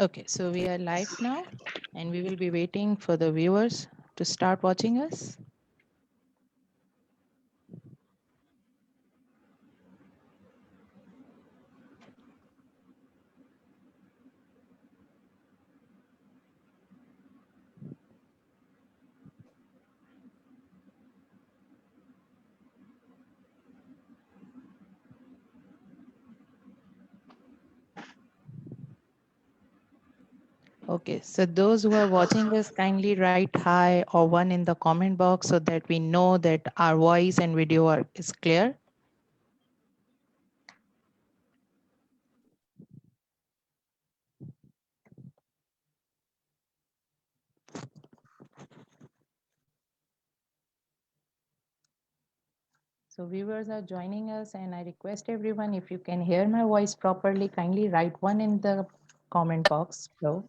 Okay, so we are live now and we will be waiting for the viewers to start watching us. Okay, so those who are watching us, kindly write hi or one in the comment box so that we know that our voice and video is clear. So viewers are joining us and I request everyone, if you can hear my voice properly, kindly write one in the comment box below.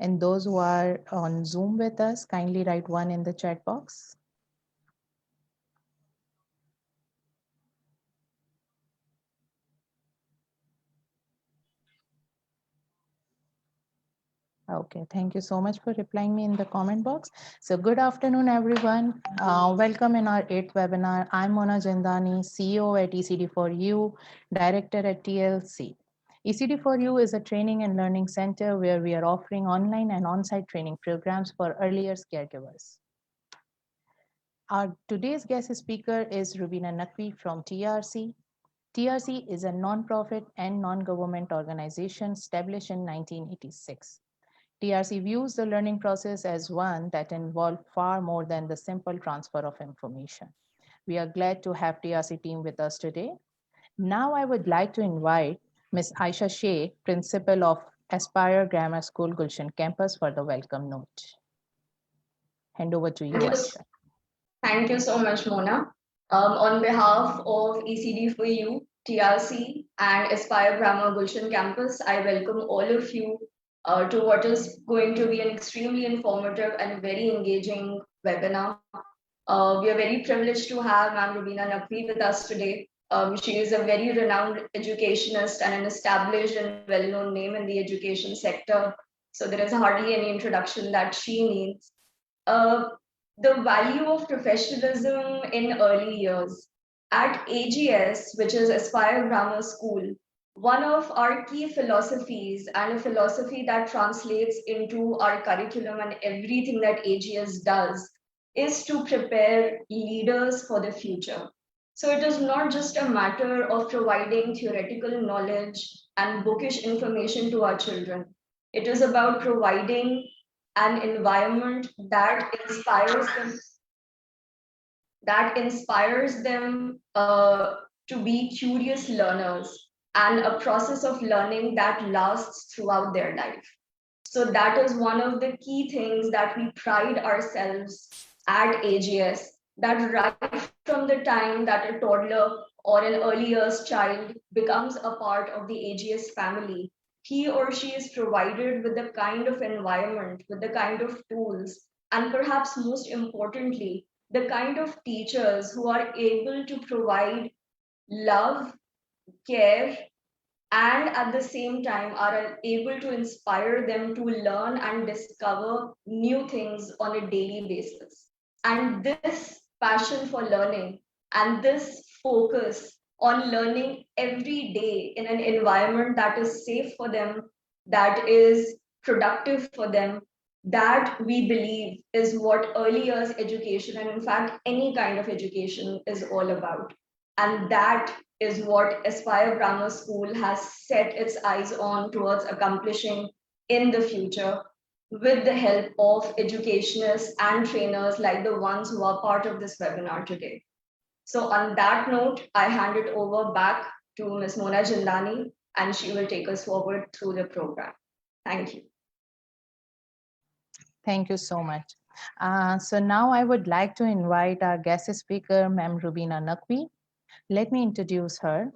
And those who are on Zoom with us, kindly write one in the chat box. Okay, thank you so much for replying me in the comment box. So good afternoon, everyone. Welcome in our 8th webinar. I'm Mona Jindani, CEO at ECD4U, Director at TLC. ECD4U is a training and learning center where we are offering online and on-site training programs for early years caregivers. Our today's guest speaker is Rubina Naqvi from TRC. TRC is a non-profit and non-government organization established in 1986. TRC views the learning process as one that involves far more than the simple transfer of information. We are glad to have TRC team with us today. Now I would like to invite Ms. Aisha Shea, Principal of Aspire Grammar School, Gulshan Campus, for the welcome note. Hand over to you, Aisha. Thank you so much, Mona. On behalf of ECD4U, TRC, and Aspire Grammar Gulshan Campus, I welcome all of you to what is going to be an extremely informative and very engaging webinar. We are very privileged to have Ma'am Rubina Naqvi with us today. She is a very renowned educationist and an established and well-known name in the education sector. So there is hardly any introduction that she needs. Uh, the value of professionalism in early years. At AGS, which is Aspire Grammar School, one of our key philosophies and a philosophy that translates into our curriculum and everything that AGS does is to prepare leaders for the future. So it is not just a matter of providing theoretical knowledge and bookish information to our children. It is about providing an environment that inspires them to be curious learners and a process of learning that lasts throughout their life. So that is one of the key things that we pride ourselves at AGS, that right from the time that a toddler or an early years child becomes a part of the AGS family, he or she is provided with the kind of environment, with the kind of tools, and perhaps most importantly, the kind of teachers who are able to provide love, care, and at the same time are able to inspire them to learn and discover new things on a daily basis. And this passion for learning and this focus on learning every day in an environment that is safe for them, that is productive for them, that we believe is what early years education, and in fact any kind of education, is all about. And that is what Aspire Grammar School has set its eyes on towards accomplishing in the future with the help of educationists and trainers like the ones who are part of this webinar today. So on that note, I hand it over back to Ms. Mona Jindani, and she will take us forward through the program. Thank you. Thank you so much. So now I would like to invite our guest speaker, Ma'am Rubina Naqvi. Let me introduce her.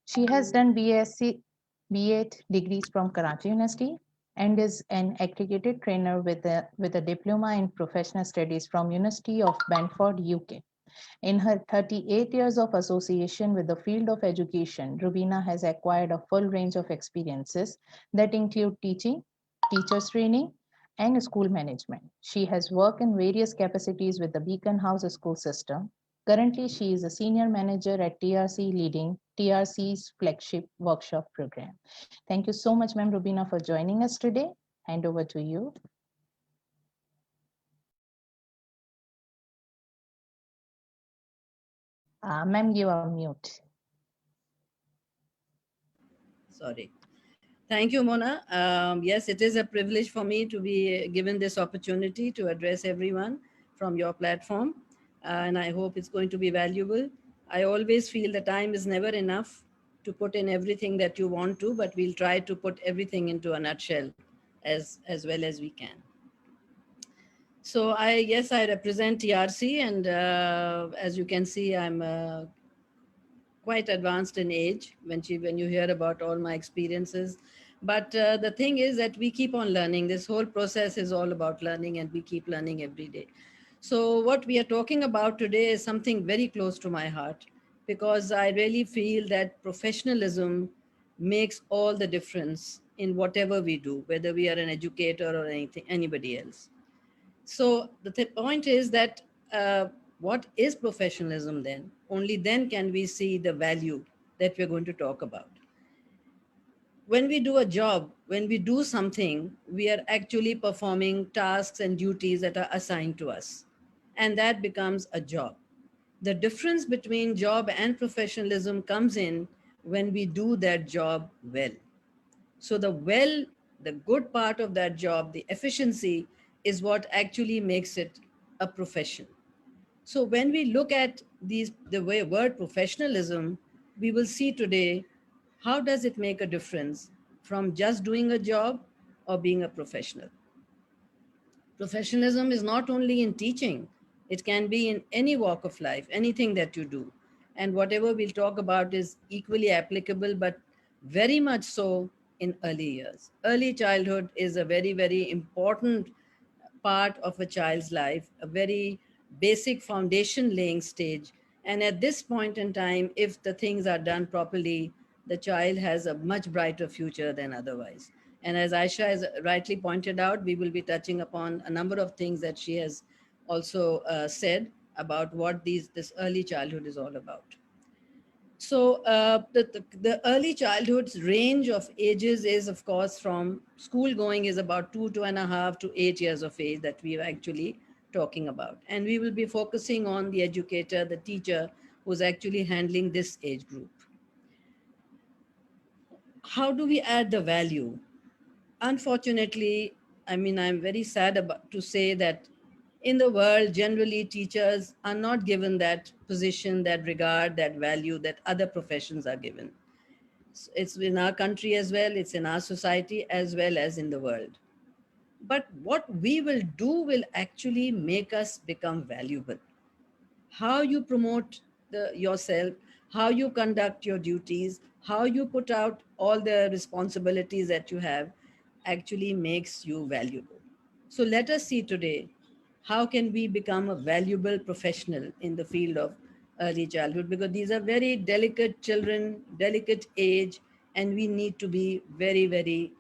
She has done B.Ed degrees from Karachi University and is an accredited trainer with a diploma in professional studies from University of Brentford, UK. In her 38 years of association with the field of education, Rubina has acquired a full range of experiences that include teaching, teachers training, and school management. She has worked in various capacities with the Beacon House school system. Currently, she is a senior manager at TRC leading TRC's flagship workshop program. Thank you so much, Ma'am Rubina, for joining us today. Hand over to you. Ma'am, you are mute. Sorry. Thank you, Mona. Yes, it is a privilege for me to be given this opportunity to address everyone from your platform, and I hope it's going to be valuable. I always feel the time is never enough to put in everything that you want to, but we'll try to put everything into a nutshell as well as we can. So yes, I represent TRC, and as you can see, I'm quite advanced in age when you hear about all my experiences. But the thing is that we keep on learning. This whole process is all about learning, and we keep learning every day. So what we are talking about today is something very close to my heart, because I really feel that professionalism makes all the difference in whatever we do, whether we are an educator or anybody else. So the point is that what is professionalism then? Only then can we see the value that we're going to talk about. When we do a job, when we do something, we are actually performing tasks and duties that are assigned to us. And that becomes a job. The difference between job and professionalism comes in when we do that job well. So the good part of that job, the efficiency, is what actually makes it a profession. So when we look at the word professionalism, we will see today how does it make a difference from just doing a job or being a professional. Professionalism is not only in teaching, it can be in any walk of life, anything that you do. And whatever we'll talk about is equally applicable, but very much so in early years. Early childhood is a very, very important part of a child's life, a very basic foundation laying stage. And at this point in time, if the things are done properly, the child has a much brighter future than otherwise. And as Aisha has rightly pointed out, we will be touching upon a number of things that she has also said about what this early childhood is all about. So the early childhood's range of ages is, of course, from school going is about 2.5 to 8 years of age that we are actually talking about. And we will be focusing on the educator, the teacher, who's actually handling this age group. How do we add the value? Unfortunately, I mean, I'm very sad to say that in the world, generally, teachers are not given that position, that regard, that value that other professions are given. It's in our country as well, it's in our society as well as in the world. But what we will do will actually make us become valuable. How you promote yourself, how you conduct your duties, how you put out all the responsibilities that you have actually makes you valuable. So let us see today how can we become a valuable professional in the field of early childhood, because these are very delicate children, delicate age, and we need to be very, very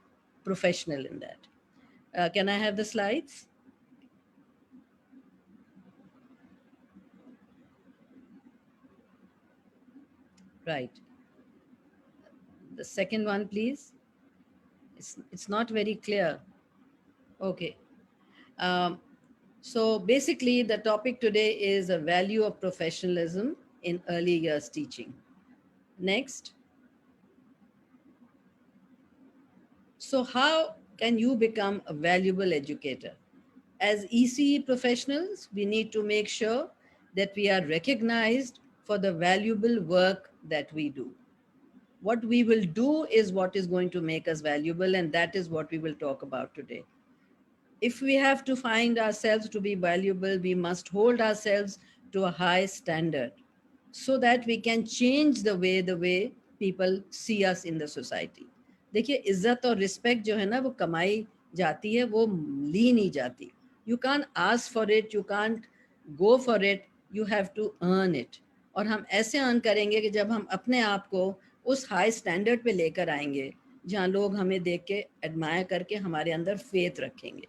professional in that. Can I have the slides? Right. The second one, please. It's not very clear. Okay. Um, so basically, the topic today is the value of professionalism in early years teaching. Next. So how can you become a valuable educator? As ECE professionals, we need to make sure that we are recognized for the valuable work that we do. What we will do is what is going to make us valuable, and that is what we will talk about today. If we have to find ourselves to be valuable, we must hold ourselves to a high standard so that we can change the way people see us in the society. देखिए, इज्जत और respect जो है ना, वो कमाई जाती है, वो ली नहीं जाती. You can't ask for it, you can't go for it, You have to earn it. और हम ऐसे earn करेंगे कि जब हम अपने आप को उस high standard पे लेकर आएंगे जहाँ लोग हमें देख के admire करके हमारे अंदर faith रखेंगे.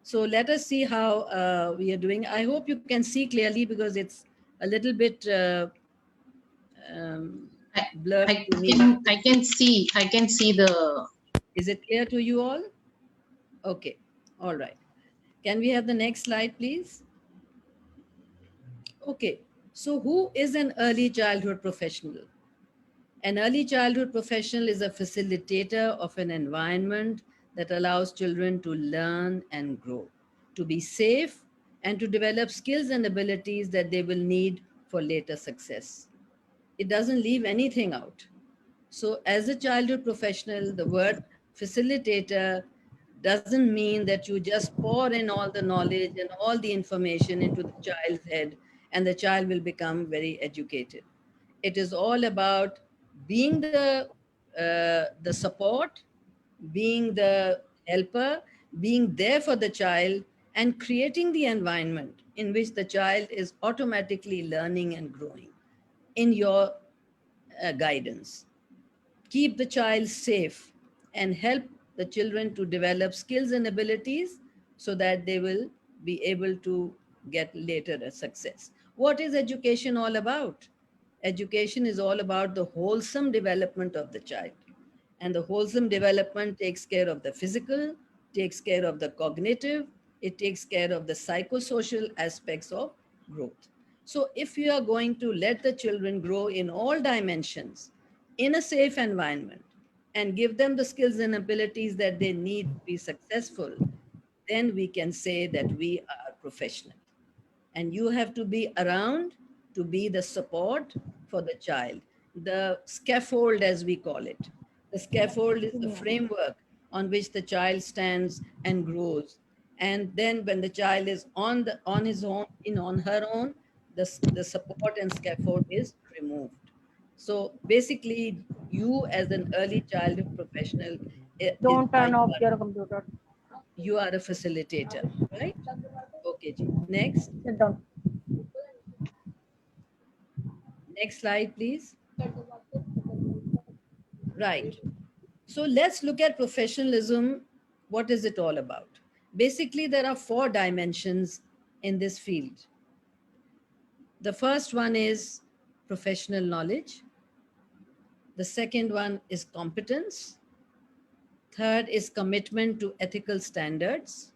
So let us see how we are doing. I hope you can see clearly because it's a little bit blurred to me. I can see the. Is it clear to you all? Okay, all right. Can we have the next slide, please? Okay, so who is an early childhood professional? An early childhood professional is a facilitator of an environment that allows children to learn and grow, to be safe, and to develop skills and abilities that they will need for later success. It doesn't leave anything out. So, as a childhood professional, the word facilitator doesn't mean that you just pour in all the knowledge and all the information into the child's head and the child will become very educated. It is all about being the support, being the helper, being there for the child, and creating the environment in which the child is automatically learning and growing in your guidance. Keep the child safe and help the children to develop skills and abilities so that they will be able to get later a success. What is education all about? Education is all about the wholesome development of the child. And the wholesome development takes care of the physical, takes care of the cognitive, it takes care of the psychosocial aspects of growth. So, if you are going to let the children grow in all dimensions in a safe environment and give them the skills and abilities that they need to be successful, then we can say that we are professional. And you have to be around to be the support for the child, the scaffold as we call it. The scaffold is the framework on which the child stands and grows. And then when the child is on his own, on her own, the support and scaffold is removed. So basically, you as an early childhood professional, Don't turn off your computer. you are a facilitator, right? Okay, Ji. Next. Sit down. Next slide, please. Right. So let's look at professionalism. What is it all about? Basically, there are 4 dimensions in this field. The first one is professional knowledge. The second one is competence. Third is commitment to ethical standards.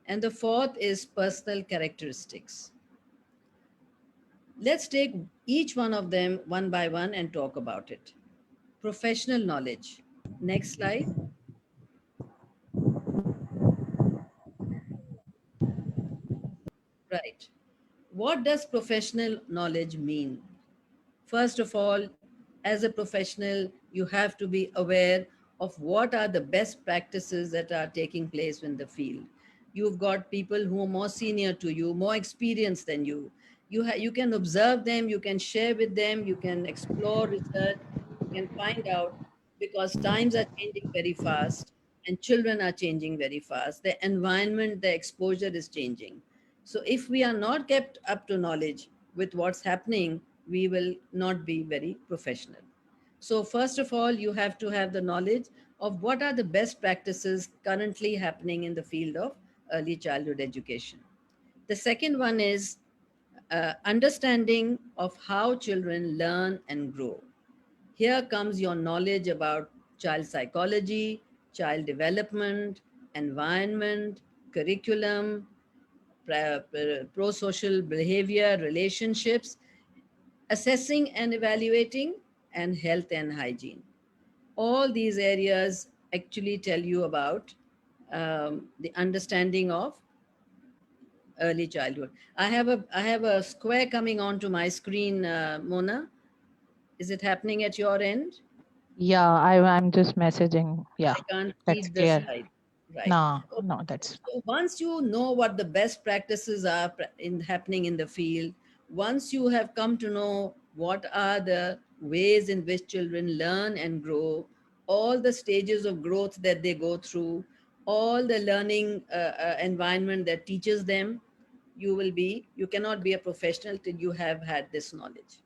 And the fourth is personal characteristics. Let's take each one of them one by one and talk about it. Professional knowledge. Next slide. Right. What does professional knowledge mean? First of all, as a professional, you have to be aware of what are the best practices that are taking place in the field. You've got people who are more senior to you, more experienced than you. You can observe them, you can share with them, you can explore research, you can find out because times are changing very fast and children are changing very fast. The environment, the exposure is changing. So if we are not kept up to knowledge with what's happening, we will not be very professional. So first of all, you have to have the knowledge of what are the best practices currently happening in the field of early childhood education. The second one is understanding of how children learn and grow. Here comes your knowledge about child psychology, child development, environment, curriculum, pro-social behavior, relationships, assessing and evaluating, and health and hygiene. All these areas actually tell you about the understanding of early childhood. I have a square coming onto my screen, Mona. Is it happening at your end? Yeah, I'm just messaging. Yeah, I can't that's read the clear. slide. Right. No, Okay. no, that's So once you know what the best practices are happening in the field, once you have come to know what are the ways in which children learn and grow, all the stages of growth that they go through, all the learning environment that teaches them, you cannot be a professional till you have had this knowledge.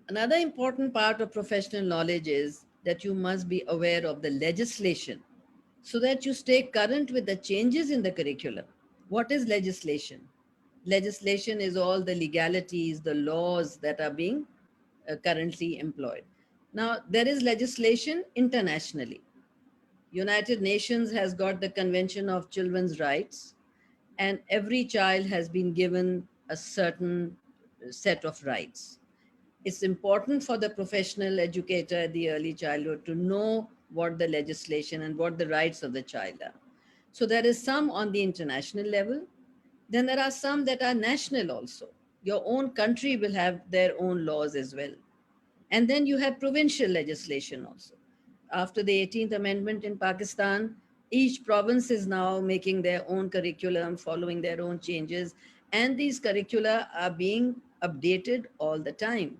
Another important part of professional knowledge is that you must be aware of the legislation so that you stay current with the changes in the curriculum. What is legislation? Legislation is all the legalities, the laws that are being currently employed. Now, there is legislation internationally. United Nations has got the Convention of Children's Rights, and every child has been given a certain set of rights. It's important for the professional educator at the early childhood to know what the legislation and what the rights of the child are. So there is some on the international level. Then there are some that are national also. Your own country will have their own laws as well. And then you have provincial legislation also. After the 18th Amendment in Pakistan, each province is now making their own curriculum, following their own changes, and these curricula are being updated all the time.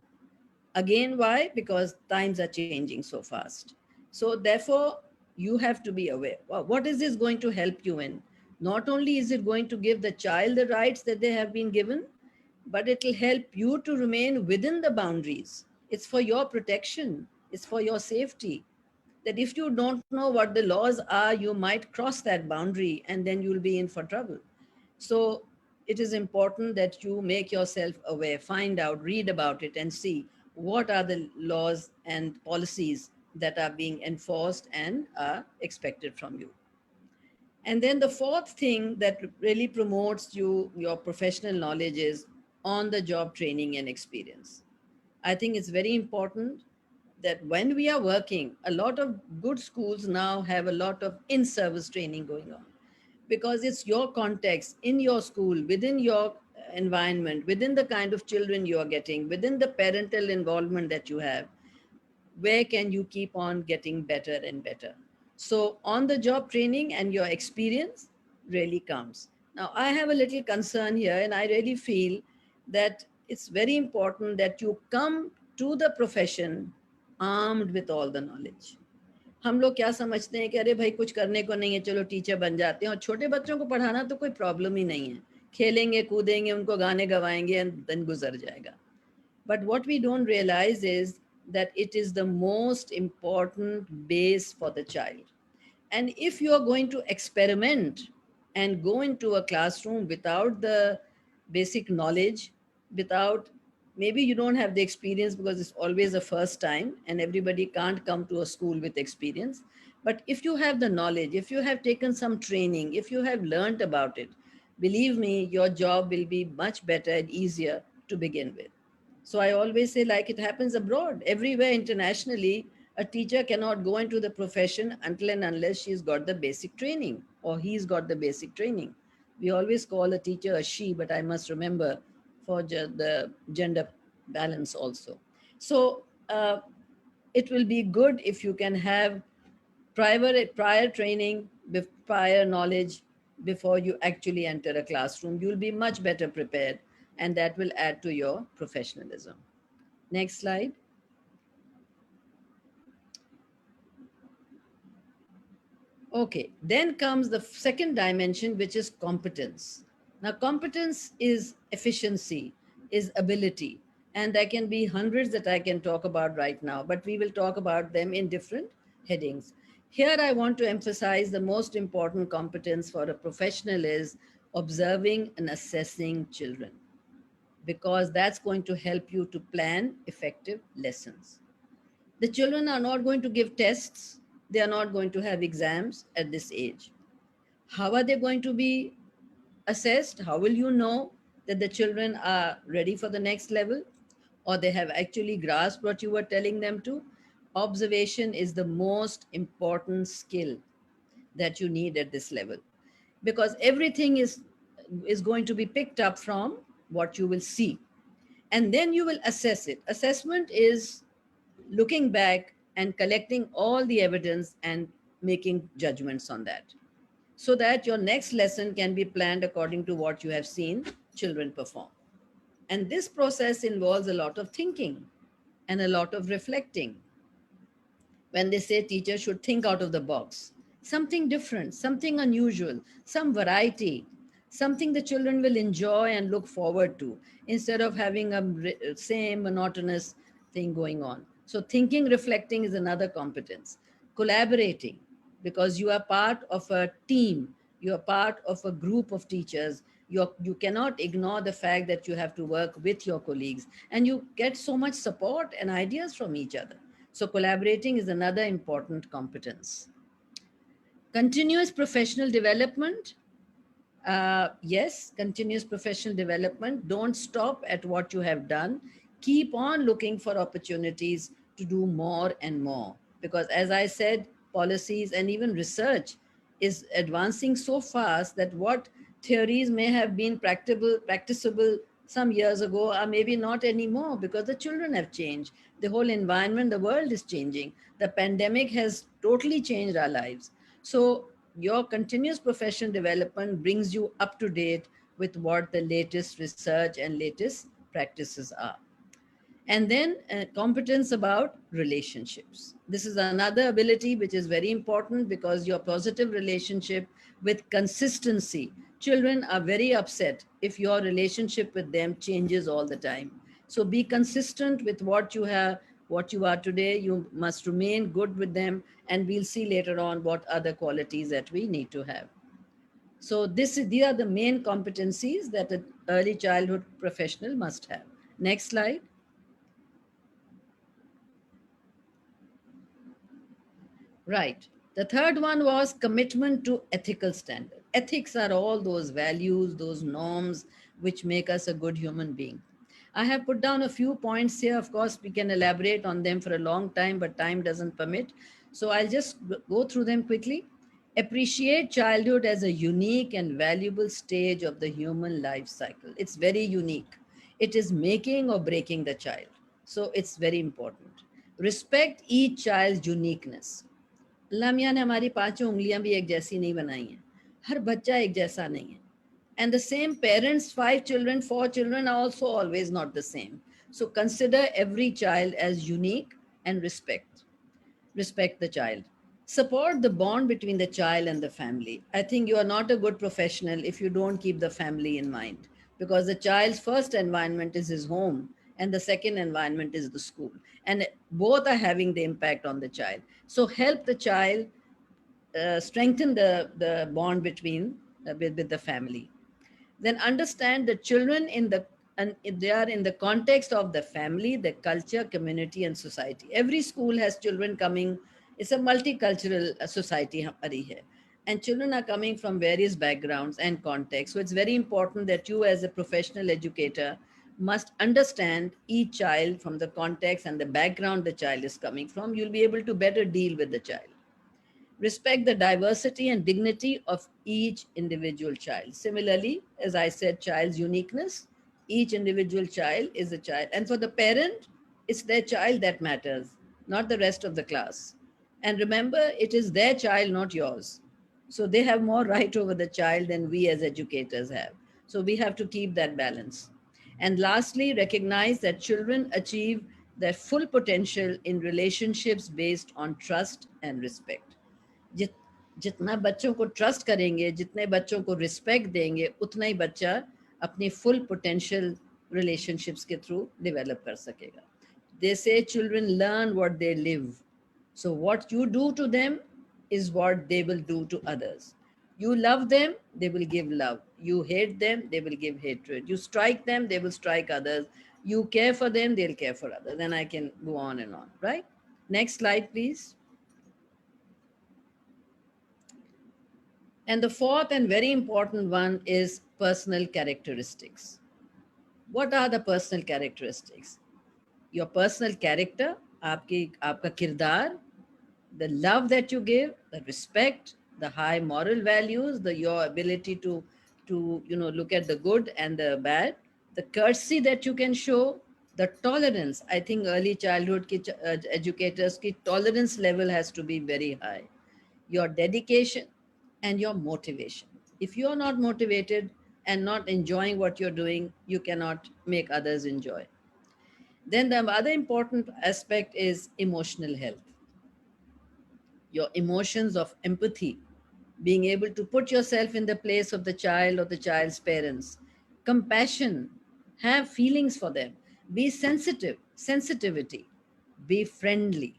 Again, why? Because times are changing so fast. So therefore, you have to be aware. Well, what is this going to help you in? Not only is it going to give the child the rights that they have been given, but it will help you to remain within the boundaries. It's for your protection, it's for your safety. That if you don't know what the laws are, you might cross that boundary and then you'll be in for trouble. So it is important that you make yourself aware, find out, read about it, and see what are the laws and policies that are being enforced and are expected from you. And then the fourth thing that really promotes your professional knowledge is on the job training and experience. I think it's very important that when we are working, a lot of good schools now have a lot of in-service training going on, because it's your context in your school, within your environment, within the kind of children you are getting, within the parental involvement that you have, where can you keep on getting better and better. So on the job training and your experience really counts. Now I have a little concern here, and I really feel that it's very important that you come to the profession armed with all the knowledge. हम लोग क्या समझते हैं कि अरे भाई कुछ करने को नहीं है, चलो टीचर बन जाते हैं, और छोटे बच्चों को पढ़ाना तो कोई प्रॉब्लम ही नहीं है, खेलेंगे कूदेंगे, उनको गाने गवाएंगे एंड देन गुजर जाएगा. But what we don't realize is that it is the most important base for the child. And if you are going to experiment and go into a classroom without the basic knowledge, without, maybe you don't have the experience because it's always a first time and everybody can't come to a school with experience. But if you have the knowledge, if you have taken some training, if you have learned about it, believe me, your job will be much better and easier to begin with. So I always say, like it happens abroad, everywhere internationally, a teacher cannot go into the profession until and unless she's got the basic training or he's got the basic training. We always call a teacher a she, but I must remember for the gender balance also. So it will be good if you can have prior training, prior knowledge before you actually enter a classroom. You'll be much better prepared, and that will add to your professionalism. Next slide. Okay, then comes the second dimension, which is competence. Now, competence is efficiency, is ability, and there can be hundreds that I can talk about right now, but we will talk about them in different headings. Here, I want to emphasize the most important competence for a professional is observing and assessing children, because that's going to help you to plan effective lessons. The children are not going to give tests. They are not going to have exams at this age. How are they going to be assessed? How will you know that the children are ready for the next level or they have actually grasped what you were telling them to? Observation is the most important skill that you need at this level, because everything is going to be picked up from what you will see, and then you will assess it. Assessment is looking back and collecting all the evidence and making judgments on that, so that your next lesson can be planned according to what you have seen children perform. And this process involves a lot of thinking and a lot of reflecting. When they say teachers should think out of the box, something different, something unusual, some variety, something the children will enjoy and look forward to instead of having a same monotonous thing going on. So thinking, reflecting is another competence. Collaborating, because you are part of a team, you are part of a group of teachers. You cannot ignore the fact that you have to work with your colleagues, and you get so much support and ideas from each other. So collaborating is another important competence. Continuous professional development. Yes, continuous professional development. Don't stop at what you have done. Keep on looking for opportunities to do more and more. Because as I said, policies and even research is advancing so fast that what theories may have been practicable some years ago are maybe not anymore, because the children have changed. The whole environment, the world is changing. The pandemic has totally changed our lives. So your continuous professional development brings you up to date with what the latest research and latest practices are. And then competence about relationships. This is another ability which is very important, because your positive relationship with consistency. Children are very upset if your relationship with them changes all the time. So be consistent with what you have, what you are today. You must remain good with them, and we'll see later on what other qualities that we need to have. So these are the main competencies that an early childhood professional must have. Next slide. Right. The third one was commitment to ethical standard. Ethics are all those values, those norms which make us a good human being. I have put down a few points here. Of course, we can elaborate on them for a long time, but time doesn't permit. So I'll just go through them quickly. Appreciate childhood as a unique and valuable stage of the human life cycle. It's very unique. It is making or breaking the child. So it's very important. Respect each child's uniqueness. अल्लाह मियाँ ने हमारी पांचों उंगलियां भी एक जैसी नहीं बनाई हैं. हर बच्चा एक जैसा नहीं है. And the same parents, 5 children, 4 children are also always not the same. So consider every child as unique and respect the child. Support the bond between the child and the family. I think you are not a good professional if you don't keep the family in mind, because the child's first environment is his home and the second environment is the school, and both are having the impact on the child. So help the child strengthen the bond between with the family. Then understand the children in the, and they are in the context of the family, the culture, community, and society. Every school has children coming. It's a multicultural society हमारी है, and children are coming from various backgrounds and contexts. So it's very important that you, as a professional educator, must understand each child from the context and the background the child is coming from. You'll be able to better deal with the child. Respect the diversity and dignity of each individual child. Similarly, as I said, child's uniqueness, each individual child is a child. And for the parent, it's their child that matters, not the rest of the class. And remember, it is their child, not yours. So they have more right over the child than we as educators have. So we have to keep that balance. And lastly, recognize that children achieve their full potential in relationships based on trust and respect. जित जितना बच्चों को trust करेंगे, जितने बच्चों को respect देंगे, उतना ही बच्चा अपनी फुल पोटेंशियल रिलेशनशिप्स के थ्रू डेवलप कर सकेगा. They say children learn what they live. So what you do to them is what they will do to others. You love them, they will give love. You hate them, they will give hatred. You strike them, they will strike others. You care for them, they'll care for others. Then I can go on and on, right? Next slide, please. And the fourth and very important one is personal characteristics. What are the personal characteristics? Your personal character, आपका किरदार, the love that you give, the respect, the high moral values, your ability to look at the good and the bad, the courtesy that you can show, the tolerance. I think early childhood educators ki tolerance level has to be very high. Your dedication and your motivation. If you're not motivated and not enjoying what you're doing, you cannot make others enjoy. Then the other important aspect is emotional health. Your emotions of empathy, being able to put yourself in the place of the child or the child's parents, compassion, have feelings for them, be sensitive, sensitivity, be friendly,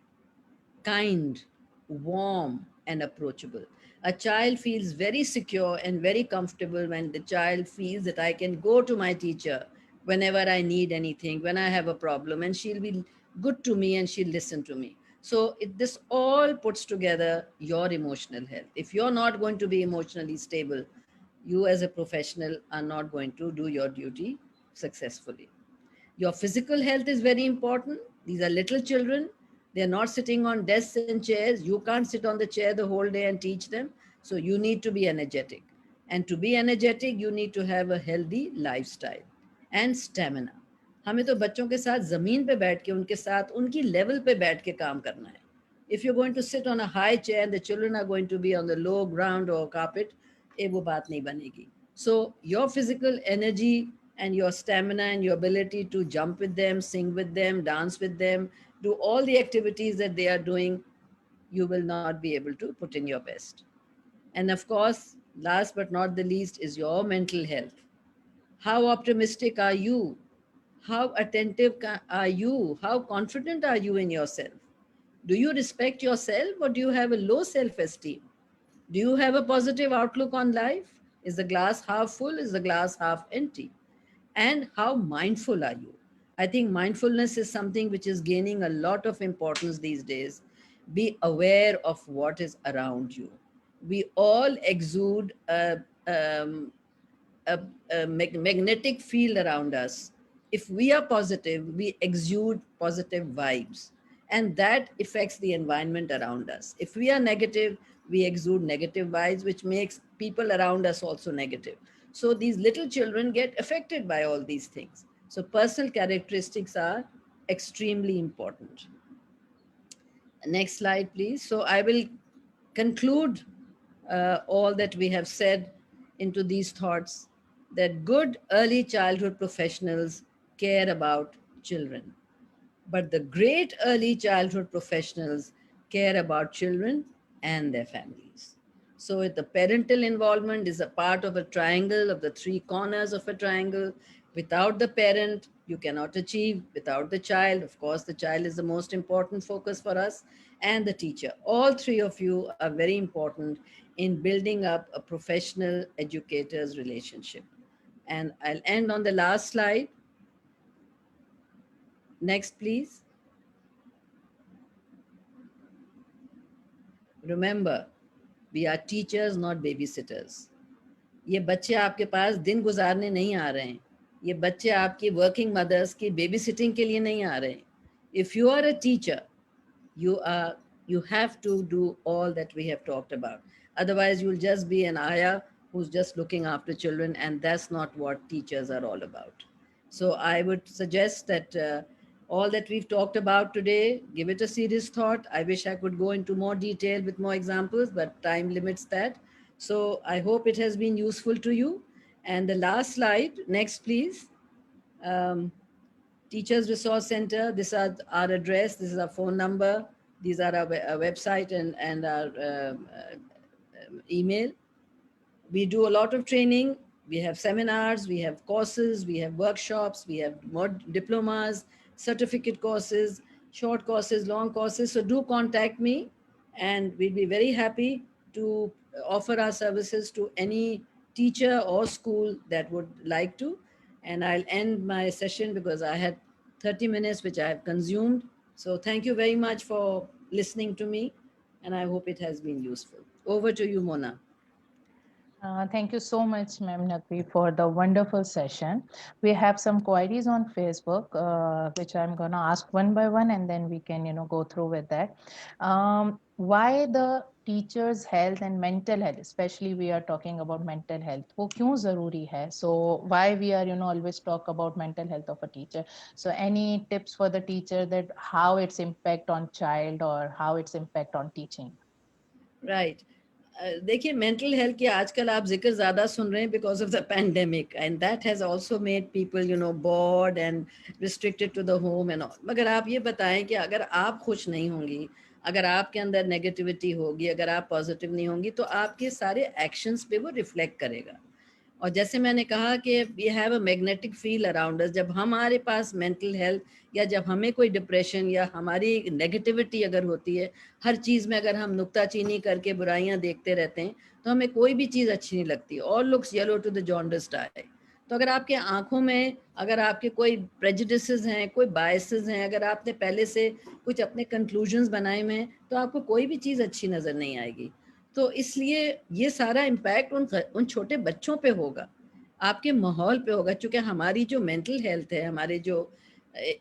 kind, warm, and approachable. A child feels very secure and very comfortable when the child feels that I can go to my teacher whenever I need anything, when I have a problem, and she'll be good to me and she'll listen to me. So this all puts together your emotional health. If you're not going to be emotionally stable, you as a professional are not going to do your duty successfully. Your physical health is very important. These are little children. They're not sitting on desks and chairs. You can't sit on the chair the whole day and teach them. So you need to be energetic. And to be energetic, you need to have a healthy lifestyle and stamina. हमें तो बच्चों के साथ ज़मीन पे बैठ के उनके साथ उनकी लेवल पे बैठ के काम करना है. If you're going to sit on a high chair and the children are going to be on the low ground or carpet, वो बात नहीं बनेगी. So your physical energy and your stamina and your ability to jump with them, sing with them, dance with them, do all the activities that they are doing, you will not be able to put in your best. And of course, last but not the least is your mental health. How optimistic are you? How attentive are you? How confident are you in yourself? Do you respect yourself or do you have a low self esteem? Do you have a positive outlook on life? Is the glass half full? Is the glass half empty? And how mindful are you? I think mindfulness is something which is gaining a lot of importance these days. Be aware of what is around you. We all exude um, a, a magnetic field around us. If we are positive, we exude positive vibes, and that affects the environment around us. If we are negative, we exude negative vibes, which makes people around us also negative. So these little children get affected by all these things. So personal characteristics are extremely important. Next slide, please. So I will conclude all that we have said into these thoughts, that good early childhood professionals care about children. But the great early childhood professionals care about children and their families. So the parental involvement is a part of a triangle, of the three corners of a triangle. Without the parent, you cannot achieve. Without the child, of course, the child is the most important focus for us, and the teacher. All three of you are very important in building up a professional educator's relationship. And I'll end on the last slide. Next, please. Remember, we are teachers, not babysitters. ये बच्चे आपके पास दिन गुजारने नहीं आ रहे हैं. ये बच्चे आपकी वर्किंग मदर्स की बेबी सिटिंग के लिए नहीं आ रहे हैं. If you are a teacher, you have to do all that we have talked about. Otherwise, you'll just be an ayah who's just looking after children, and that's not what teachers are all about. So I would suggest that all that we've talked about today, give it a serious thought. I wish I could go into more detail with more examples, but time limits that. So I hope it has been useful to you. And the last slide, next please. Um, Teachers Resource Center, this is our address, this is our phone number, these are our website and our email. We do a lot of training. We have seminars, we have courses, we have workshops, we have more diplomas, certificate courses, short courses, long courses. So do contact me and we'd be very happy to offer our services to any teacher or school that would like to. And I'll end my session because I had 30 minutes, which I have consumed. So thank you very much for listening to me. And I hope it has been useful. Over to you, Mona. Thank you so much, Ma'am Nakvi, for the wonderful session. We have some queries on Facebook, which I'm going to ask one by one, and then we can, go through with that. Why the teachers' health and mental health, especially we are talking about mental health, वो क्यों ज़रूरी है? So why we are, always talk about mental health of a teacher. So any tips for the teacher that how its impact on child or how its impact on teaching? Right. देखिए mental health की आजकल आप जिक्र ज़्यादा सुन रहे हैं because of the pandemic and that has also made people bored and restricted to the home and all. मगर आप ये बताएं कि अगर आप खुश नहीं होंगी, अगर आपके अंदर नेगेटिविटी होगी, अगर आप पॉजिटिव नहीं होंगी, तो आपके सारे एक्शंस पे वो रिफ्लेक्ट करेगा। और जैसे मैंने कहा कि we have a magnetic field around us. जब हमारे पास मेंटल हेल्थ या जब हमें कोई डिप्रेशन या हमारी नेगेटिविटी अगर होती है, हर चीज़ में अगर हम नुक्ताचीनी करके बुराइयां देखते रहते हैं, तो हमें कोई भी चीज़ अच्छी नहीं लगती। All looks yellow to the jaundiced eye. तो अगर आपके आंखों में अगर आपके कोई प्रेजुडिसेस हैं, कोई बायसेस हैं, अगर आपने पहले से कुछ अपने कंक्लूजन्स बनाए हुए हैं, तो आपको कोई भी चीज़ अच्छी नज़र नहीं आएगी। तो इसलिए ये सारा इम्पैक्ट उन छोटे बच्चों पे होगा, आपके माहौल पे होगा। चूँकि हमारी जो मेंटल हेल्थ है, हमारे जो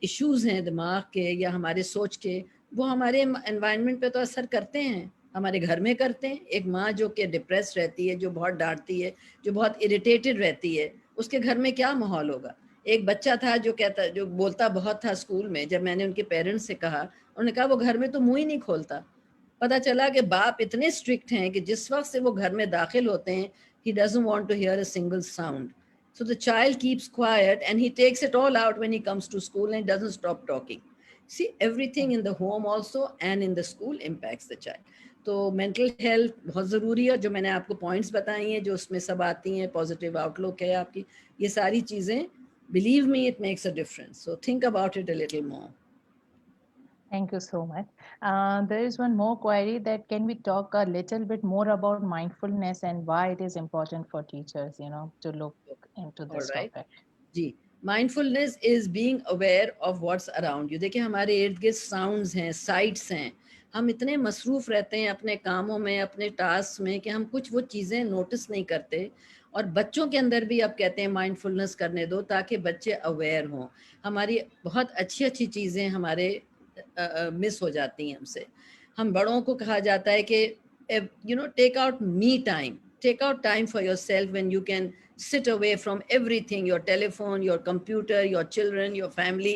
इश्यूज़ हैं दिमाग के या हमारे सोच के, वो हमारे एनवायरनमेंट पे तो असर करते हैं, हमारे घर में करते हैं। एक माँ जो कि डिप्रेस रहती है, जो बहुत डांटती है, जो बहुत इरिटेटेड रहती है, उसके घर में क्या माहौल होगा। एक बच्चा था जो बोलता बहुत था स्कूल में, जब मैंने उनके पेरेंट्स से कहा, उन्होंने कहा वो घर में तो मुँह ही नहीं खोलता। पता चला कि बाप इतने स्ट्रिक्ट हैं कि जिस वक्त से वो घर में दाखिल होते हैं, he doesn't want to hear a single sound. So the child keeps quiet and he takes it all out when he comes to school and doesn't stop talking. See, everything in the home also and in the school impacts the child. तो mental health बहुत ज़रूरी है। जो मैंने आपको points बताई हैं, जो उसमें सब आती हैं, पॉजिटिव आउटलुक है आपकी, ये सारी चीज़ें, believe me, it makes a difference. So think about it a little more. Thank you so much. There is one more query that can we talk a little bit more about mindfulness and why it is important for teachers, to look into All this right. topic. जी, mindfulness is being aware of what's around you. देखिए, हमारे इर्द गिर्द sounds हैं, sites हैं, हम इतने मसरूफ़ रहते हैं अपने कामों में, अपने टास्क में, कि हम कुछ वो चीज़ें नोटिस नहीं करते। और बच्चों के अंदर भी अब कहते हैं माइंडफुलनेस करने दो, ताकि बच्चे अवेयर हों। हमारी बहुत अच्छी अच्छी चीज़ें हमारे मिस हो जाती हैं हमसे। हम बड़ों को कहा जाता है कि take out me time, take out time for yourself when you can sit away from everything, your telephone, your computer, your children, your family,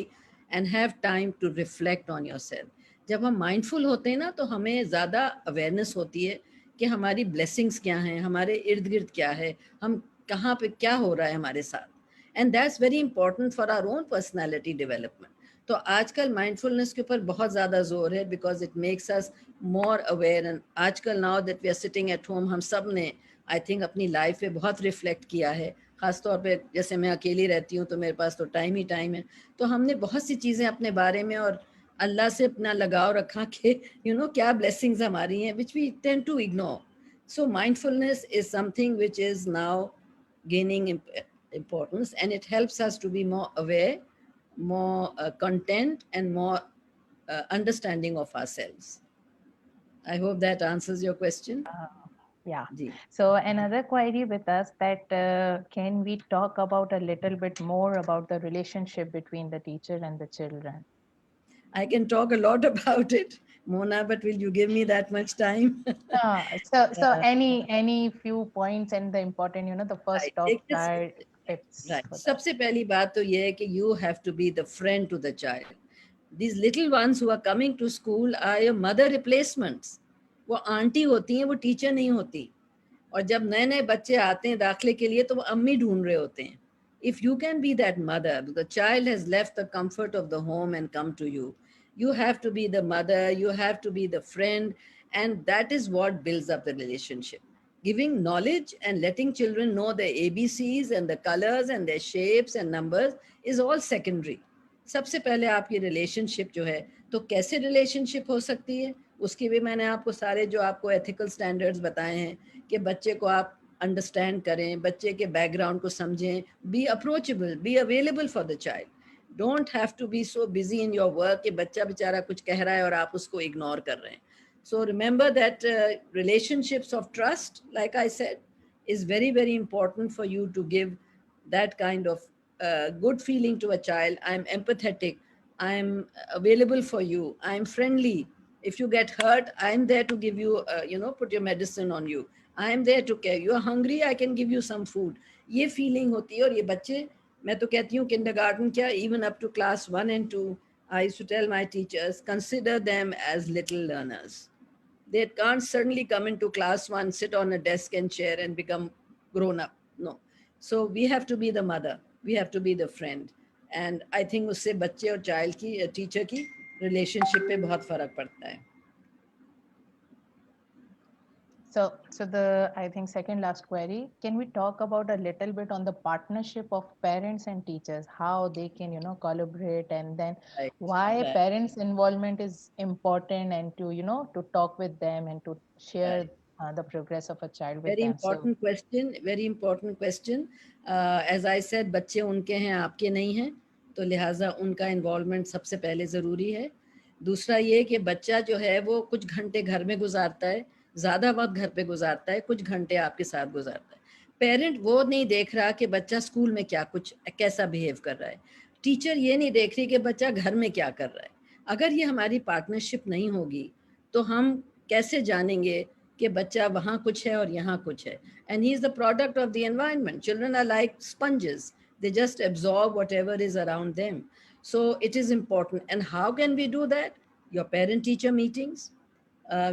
and have time to reflect on yourself. जब हम mindful होते हैं ना, तो हमें ज़्यादा awareness होती है कि हमारी ब्लेसिंग्स क्या हैं, हमारे इर्द गिर्द क्या है, हम कहाँ पे क्या हो रहा है हमारे साथ। And that's very important for our own personality development. तो आजकल माइंडफुलनेस के ऊपर बहुत ज़्यादा जोर है, because it makes us more aware. And आजकल now that we are sitting at home, हम सब ने आई थिंक अपनी लाइफ पे बहुत रिफ्लेक्ट किया है। ख़ासतौर पे जैसे मैं अकेली रहती हूँ, तो मेरे पास तो टाइम ही टाइम है। तो हमने बहुत सी चीज़ें अपने बारे में और अल्लाह से अपना लगाव रखा कि क्या ब्लेसिंग्स हमारी हैं, which we tend to ignore. So mindfulness is something which is now gaining importance, and it helps us to be more aware, more content, and more understanding of ourselves. I hope that answers your question. Yeah. Ji. So another query with us that can we talk about a little bit more about the relationship between the teacher and the children? I can talk a lot about it, Mona, but will you give me that much time? So any few points and the important, the first top Right. tips Right. for that. सबसे पहली बात तो ये है कि you have to be the friend to the child. These little ones who are coming to school are your mother replacements. वो aunty होती हैं, वो टीचर नहीं होती। और जब नए नए बच्चे आते हैं दाखिले के लिए, तो वो अम्मी ढूंढ रहे होते हैं। If you can be that mother, the child has left the comfort of the home and come to you. You have to be the mother, you have to be the friend, and that is what builds up the relationship. Giving knowledge and letting children know the ABCs and the colors and their shapes and numbers is all secondary. सबसे पहले आपकी relationship जो है, तो कैसे relationship हो सकती है, उसकी भी मैंने आपको सारे जो आपको एथिकल स्टैंडर्ड्स बताए हैं कि बच्चे को आप अंडरस्टैंड करें, बच्चे के बैकग्राउंड को समझें, be approachable, be available for the child. Don't have to be so busy in your work कि बच्चा बेचारा कुछ कह रहा है और आप उसको इग्नोर कर रहे हैं। So remember that relationships of trust, like I said, is very, very important for you to give that kind of good feeling to a child. I'm empathetic. I'm available for you. I'm friendly. If you get hurt, I'm there to give you, put your medicine on you. I'm there to care. You're hungry, I can give you some food. ये feeling होती है। और ये बच्चे, मैं तो कहती हूँ kindergarten क्या, even up to class 1 and 2, I used to tell my teachers, consider them as little learners. They can't certainly come into class 1, sit on a desk and chair and become grown up. No. So we have to be the mother. We have to be the friend. And I think उससे बच्चे और child की teacher की relationship पे बहुत फर्क पड़ता है. So I think second last query, can we talk about a little bit on the partnership of parents and teachers, how they can, collaborate, and then Right. why Right. parents' involvement is important, and to, to talk with them and to share Right. the progress of a child with Very them. So important question. Very important question. As I said, बच्चे उनके हैं, आपके नहीं हैं, तो लिहाजा उनका involvement सबसे पहले ज़रूरी है. दूसरा ये कि बच्चा जो है वो कुछ घंटे घर में गुजारता है, ज़्यादा वक्त घर पे गुजारता है, कुछ घंटे आपके साथ गुजारता है. पेरेंट वो नहीं देख रहा कि बच्चा स्कूल में क्या कुछ कैसा बिहेव कर रहा है. टीचर ये नहीं देख रही कि बच्चा घर में क्या कर रहा है. अगर ये हमारी पार्टनरशिप नहीं होगी तो हम कैसे जानेंगे कि बच्चा वहाँ कुछ है और यहाँ कुछ है. And he is the product of the environment. Children are like sponges. They just absorb whatever is around them. So it is important. And how can we do that? Your parent-teacher meetings.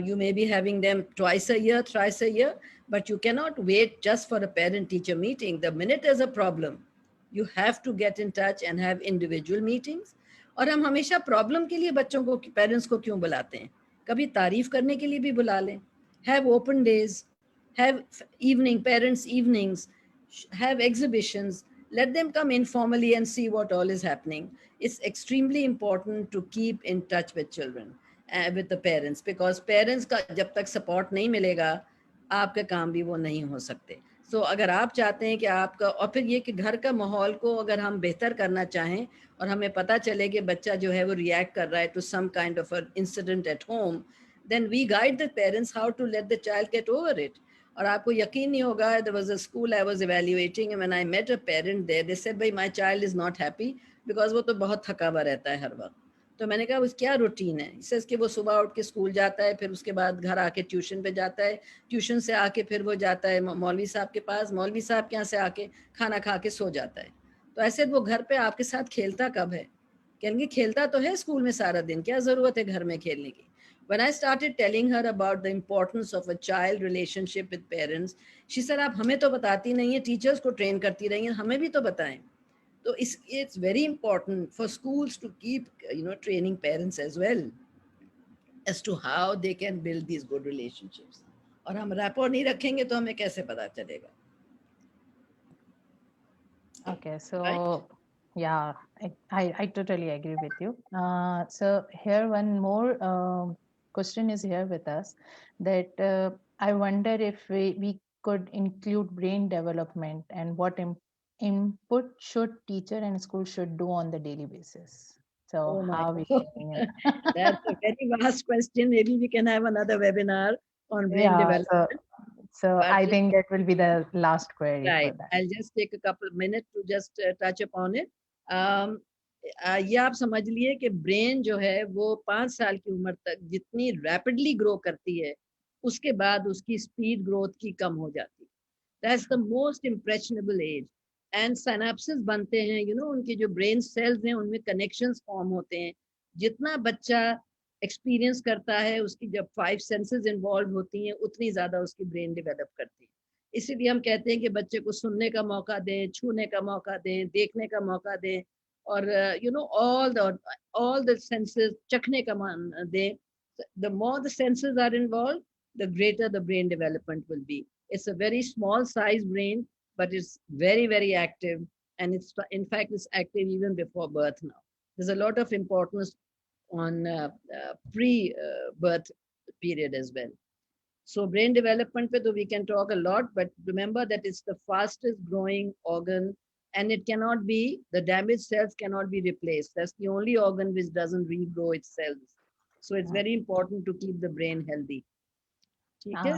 You may be having them twice a year, thrice a year, but you cannot wait just for a parent-teacher meeting. The minute there's a problem, you have to get in touch and have individual meetings. और हम हमेशा problem के लिए बच्चों को, parents को क्यों बुलाते हैं? कभी तारीफ करने के लिए भी बुला लें. Have open days, have parents' evenings, have exhibitions, let them come informally and see what all is happening. It's extremely important to keep in touch with children, with the parents, because parents का जब तक support नहीं मिलेगा, आपके काम भी वो नहीं हो सकते. So अगर आप चाहते हैं कि आपका, और फिर ये कि घर का माहौल को अगर हम बेहतर करना चाहें और हमें पता चले कि बच्चा जो है वो react कर रहा है to some kind of an incident at home, then we guide the parents how to let the child get over it. और आपको यकीन नहीं होगा, there was a school I was evaluating and when I met a parent there, they said, भाई my child is not happy because वो तो बहुत थका हुआ रहता है हर वक्त. तो मैंने कहा, क्या रूटीन है? says कि वो सुबह उठ के स्कूल जाता है, फिर उसके बाद घर आके ट्यूशन पे जाता है, ट्यूशन से आके फिर वो जाता है मौलवी साहब के पास, मौलवी साहब के यहाँ से आके खाना खा के सो जाता है. तो ऐसे वो घर पे आपके साथ खेलता कब है? कहेंगे खेलता तो है स्कूल में सारा दिन, क्या ज़रूरत है घर में खेलने की? When I started telling her about the importance of a child relationship with parents, she said, आप हमें तो बताती नहीं है, टीचर्स को ट्रेन करती रही हैं, हमें भी तो बताएं. तो it's very important for schools to keep training parents as well as to how they can build these good relationships. और हम rapport नहीं रखेंगे तो हमें कैसे पता चलेगा? okay, so Right? yeah, I totally agree with you. So here one more question is here with us, that I wonder if we could include brain development and what input should teacher and school should do on the daily basis. So Oh my how we God. can, That's a very vast question. Maybe we can have another webinar on brain yeah, development. so But I think that will be the last query for right, that. I'll just take a couple of minutes to just touch upon it. Um, ये आप समझ लिए कि brain जो है वो 5 साल की उम्र तक जितनी रैपिडली ग्रो करती है, उसके बाद उसकी स्पीड ग्रोथ की कम हो जाती है. That's the most impressionable age. And synapses बनते हैं, उनके जो ब्रेन सेल्स हैं उनमें कनेक्शंस फॉर्म होते हैं. जितना बच्चा एक्सपीरियंस करता है, उसकी जब 5 सेंसेस इन्वॉल्व होती हैं, उतनी ज्यादा उसकी ब्रेन डेवलप करती है. इसीलिए हम कहते हैं कि बच्चे को सुनने का मौका दें, छूने का मौका दें, देखने का मौका दें, और ऑल द सेंसेस चखने का दें. The more the senses are involved, the greater the brain development will be. It's a very small size brain, but it's very, very active. And in fact, it's active even before birth now. There's a lot of importance on pre-birth period as well. So brain development, we can talk a lot, but remember that it's the fastest growing organ and the damaged cells cannot be replaced. That's the only organ which doesn't regrow itself. So it's very important to keep the brain healthy. Okay?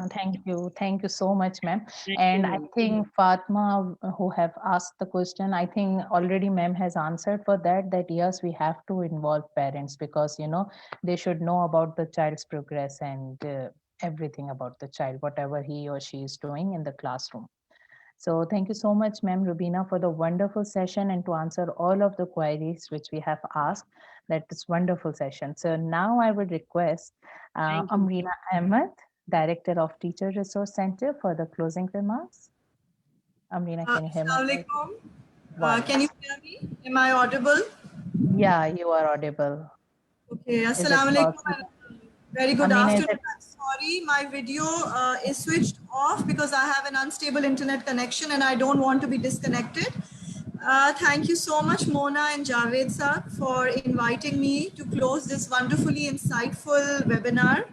Thank you so much, ma'am. Thank And you, I ma'am. think Fatma, who have asked the question, I think already ma'am has answered for that, that yes, we have to involve parents because, they should know about the child's progress and everything about the child, whatever he or she is doing in the classroom. So thank you so much, ma'am Rubina, for the wonderful session and to answer all of the queries which we have asked. That is wonderful session. So now I would request Thank you. Amrina Ahmed, Director of Teacher Resource Center, for the closing remarks. Amrina, can you hear me? Assalamualaikum. Can you hear me? Am I audible? Yeah, you are audible. Okay. Is it Assalamualaikum. possible? Very I good mean, afternoon. I'm sorry, my video is switched off because I have an unstable internet connection and I don't want to be disconnected. Thank you so much, Mona and Javed sir, for inviting me to close this wonderfully insightful webinar.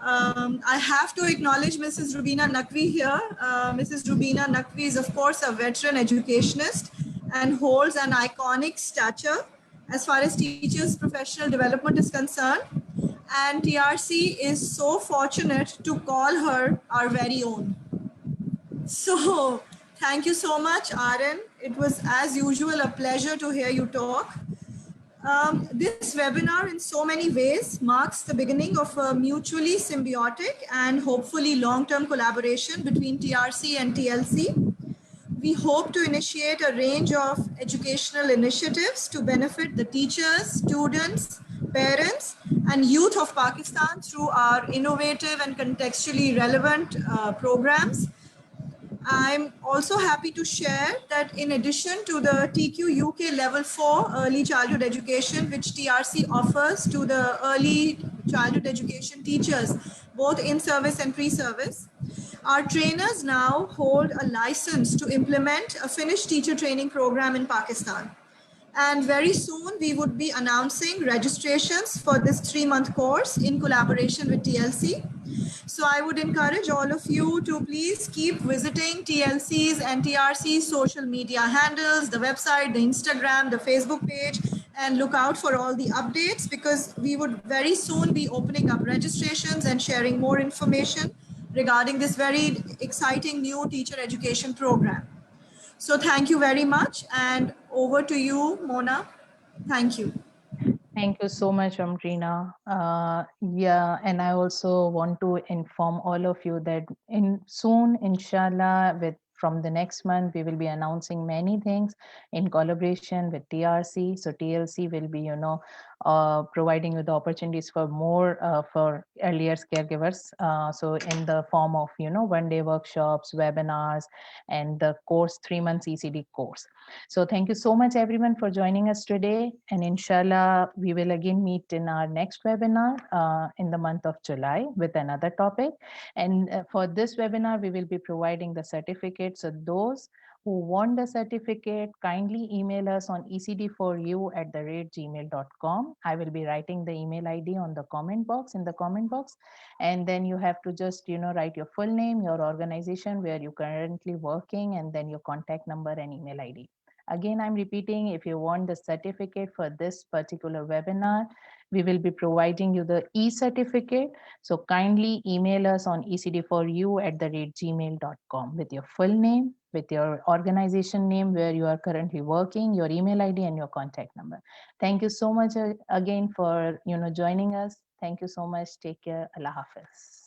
I have to acknowledge Mrs. Rubina Naqvi here. Mrs. Rubina Naqvi is, of course, a veteran educationist and holds an iconic stature as far as teachers' professional development is concerned. And TRC is so fortunate to call her our very own. So, thank you so much, Aaron. It was, as usual, a pleasure to hear you talk. This webinar, in so many ways, marks the beginning of a mutually symbiotic and hopefully long-term collaboration between TRC and TLC. We hope to initiate a range of educational initiatives to benefit the teachers, students, parents, and youth of Pakistan through our innovative and contextually relevant programs. I'm also happy to share that in addition to the TQ UK Level 4 early childhood education, which TRC offers to the early childhood education teachers, both in service and pre-service, our trainers now hold a license to implement a finished teacher training program in Pakistan. And very soon we would be announcing registrations for this 3-month course in collaboration with TLC. So I would encourage all of you to please keep visiting TLC's and TRC's social media handles, the website, the Instagram, the Facebook page, and look out for all the updates because we would very soon be opening up registrations and sharing more information regarding this very exciting new teacher education program. So thank you very much, and over to you, Mona. Thank you. Thank you so much, Amrina. Yeah, and I also want to inform all of you that soon, inshallah, from the next month, we will be announcing many things in collaboration with TRC. So TLC will be, providing you the opportunities for more for earlier caregivers. So in the form of, one-day workshops, webinars, and the course 3 months ECD course. So thank you so much, everyone, for joining us today. And inshallah, we will again meet in our next webinar in the month of July with another topic. And for this webinar, we will be providing the certificate. So those who want the certificate, kindly email us on ecd4u@gmail.com. I will be writing the email ID on the comment box, and then you have to just, write your full name, your organization, where you're currently working, and then your contact number and email ID. Again, I'm repeating, if you want the certificate for this particular webinar, we will be providing you the e-certificate. So kindly email us on ecd4u@gmail.com with your full name, with your organization name, where you are currently working, your email ID, and your contact number. Thank you so much again for joining us. Thank you so much. Take care. Allah Hafiz.